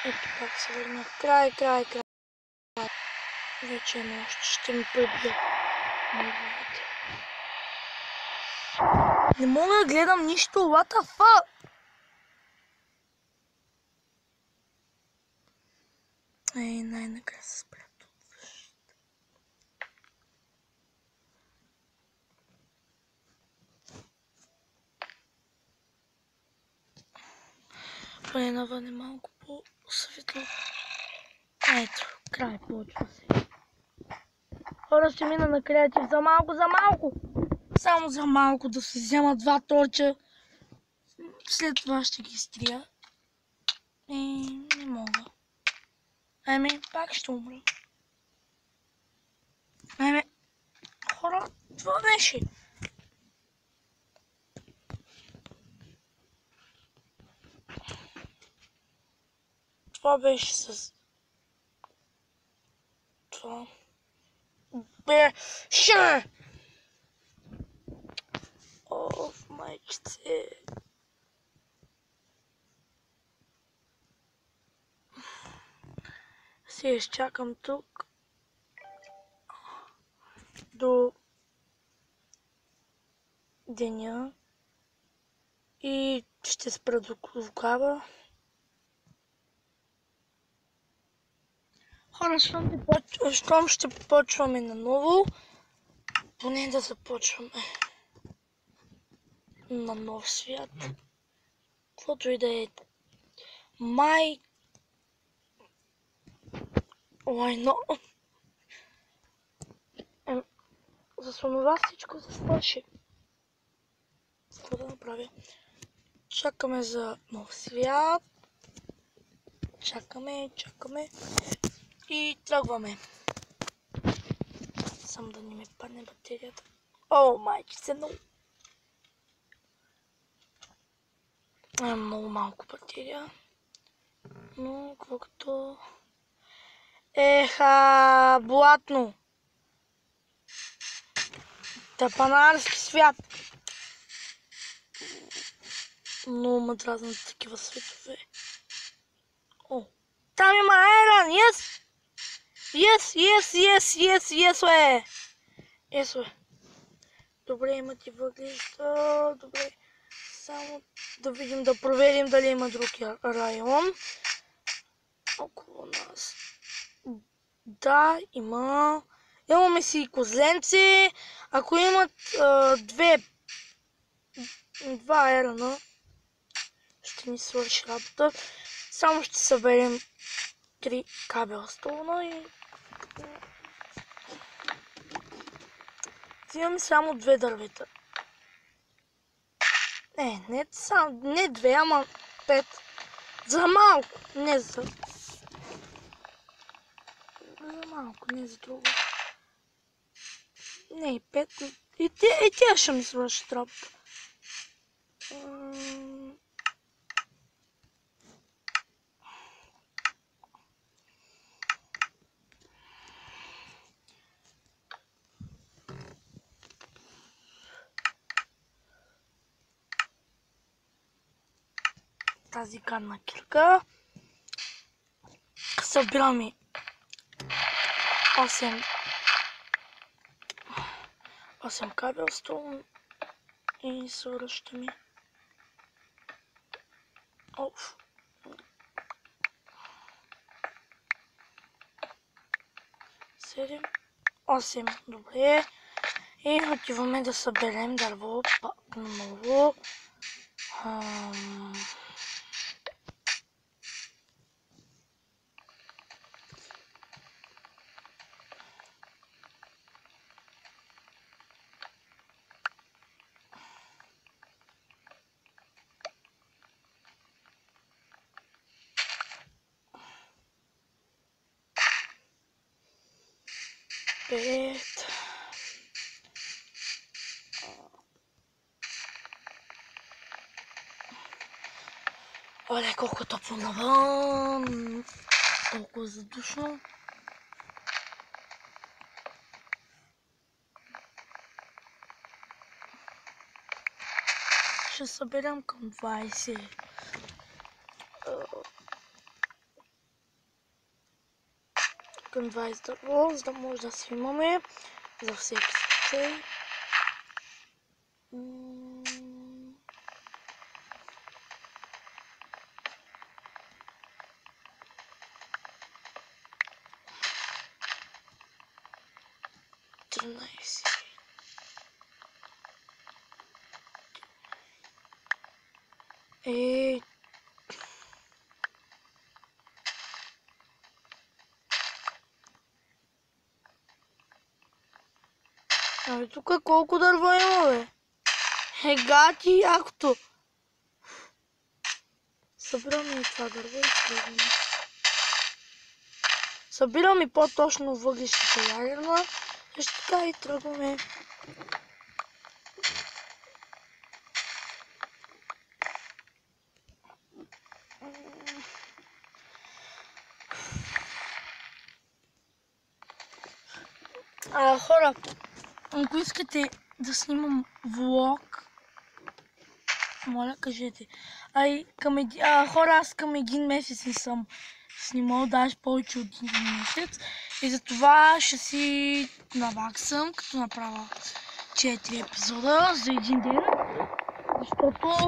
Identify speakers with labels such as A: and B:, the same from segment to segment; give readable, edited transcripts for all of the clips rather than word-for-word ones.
A: Ето пак се върнах. Край. Вече е нощ. Ще ми пребия мъгловете. Не мога да гледам нищо. What the fuck? Ей, най-накрая се спря тут. Поне навън е малко по-светло. Ето, край почва се. Хора, ще мина на креатив за малко. Само за малко да се взема 2 торча. След това ще ги изтрия. Не мога. Пак ще умра. Хора, това беше. Това беше с... Това... Беше! Оф, майчице. Сега изчакам тук до деня и ще спра до тогава. Хора, щом ще почваме наново, поне да започваме на нов свят. Каквото и да е. Why not? За това всичко се свърши. Какво да направя? Чакаме за нов свят. Чакаме. И тръгваме. Само да не ми падне батерията. О, майчице, много малко батерия. Но колкото... Блатно. Тапанарски свят. Много ме дразнат такива светове. О, там има Айран, yes! Yes, бе. Добре, има ти въглища, добре. Само да видим, да проверим дали има друг район около нас. Да, има. Имаме си козленци. Ако имат два айрона, ще ни свърши работа. Само ще съберем 3 кабелстона и... Взимаме само 2 дървета. Не 2, ама 5. За малко, не за... За малко, не за друго. Не, 5. И тя ще ми свършат работа. Тази гадна кирка. Събираме 8 кабелстон и свършваме. Оф. 7, 8. Добре. И отиваме да съберем дърво пак наново. Оле, колко топло навън! Толкова задушно. Ще съберем към 20 към 20 дърво, за да може да си имаме за всеки случай. Ами тук колко дърво има, бе? Гати, якото. Събирам и това дърво и следваме. Събирам и по-точно въглищата ядерна. Също така и тръгваме. Хора, ако искате да снимам влог, моля, кажете. Хора, аз към един месец не съм снимал, даже повече от един месец. И затова ще си наваксам, като направя 4 епизода за един ден. Защото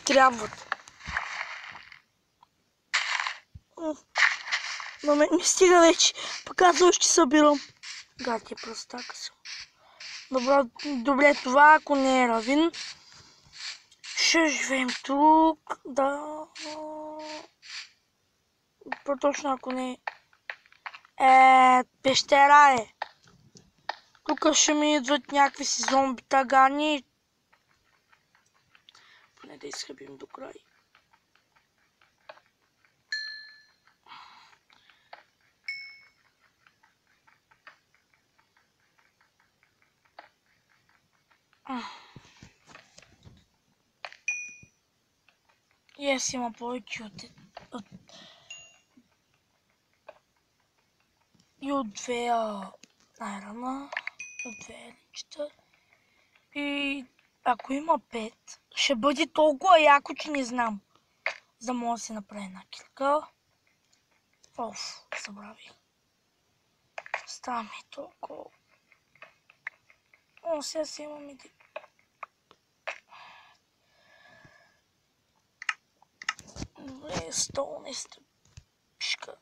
A: трябват. Но ми стига вече. Пък аз още събирам. Гати, простака съм. Добре, това ако не е равин. Ще живеем тук. Да. По-точно ако не е. Пещера е. Тук ще ми идват някакви си зомби тагани. Поне да изхъбим до край. И аз има повече от две айрона, от две еличета. И ако има 5, ще бъде толкова яко, че не знам. За да мога да се направи една килка. Забравих. Става ми толкова. Сега си имам иди. Добре, столна стъпишка.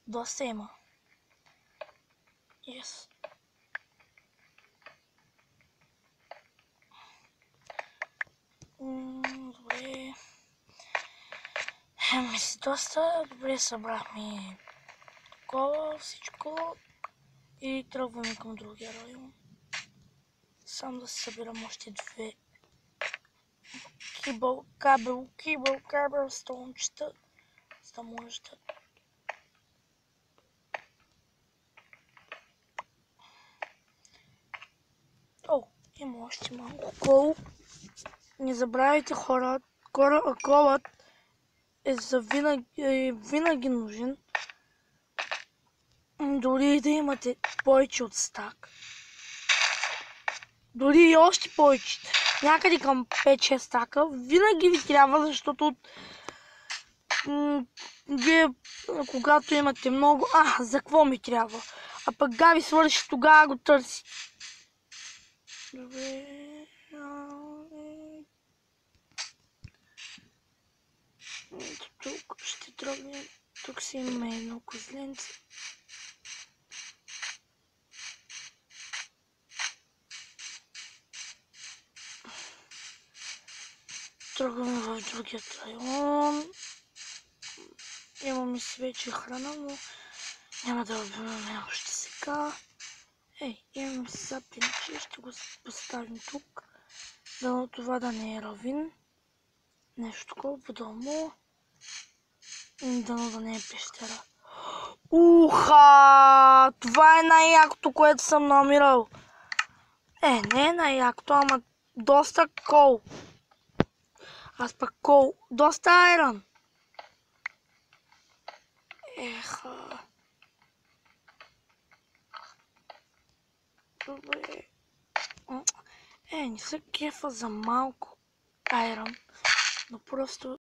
A: Доста има. Yes. Добре. Доста добре събрахме такова всичко и тръгваме към другия район. Само да се събирам още 2 кабел столнчета, за да може да... Има още малко кол. Не забравяйте, хора, колът е винаги нужен. Дори да имате повече от стак. Дори и още повече. Някъде към 5-6 стака. Винаги ви трябва, защото вие, когато имате много... за какво ми трябва? А пък Габи свърши, тогава го търси. Добре. Тук ще тръгнем. Тук си имаме едно козленце. Тръгваме в другият район. Имаме си вече храна, но няма да обяваме още сега. Имаме си сапенче, ще го поставим тук. Дано това да не е равин. Нещо такова по-долу. Дано да не е пещера. Това е най-якото, което съм намирал. Не е най-якото, ама доста кол. Аз пък кол. Доста айрон. Добре. Не се кефа за малко айрон. No po prostu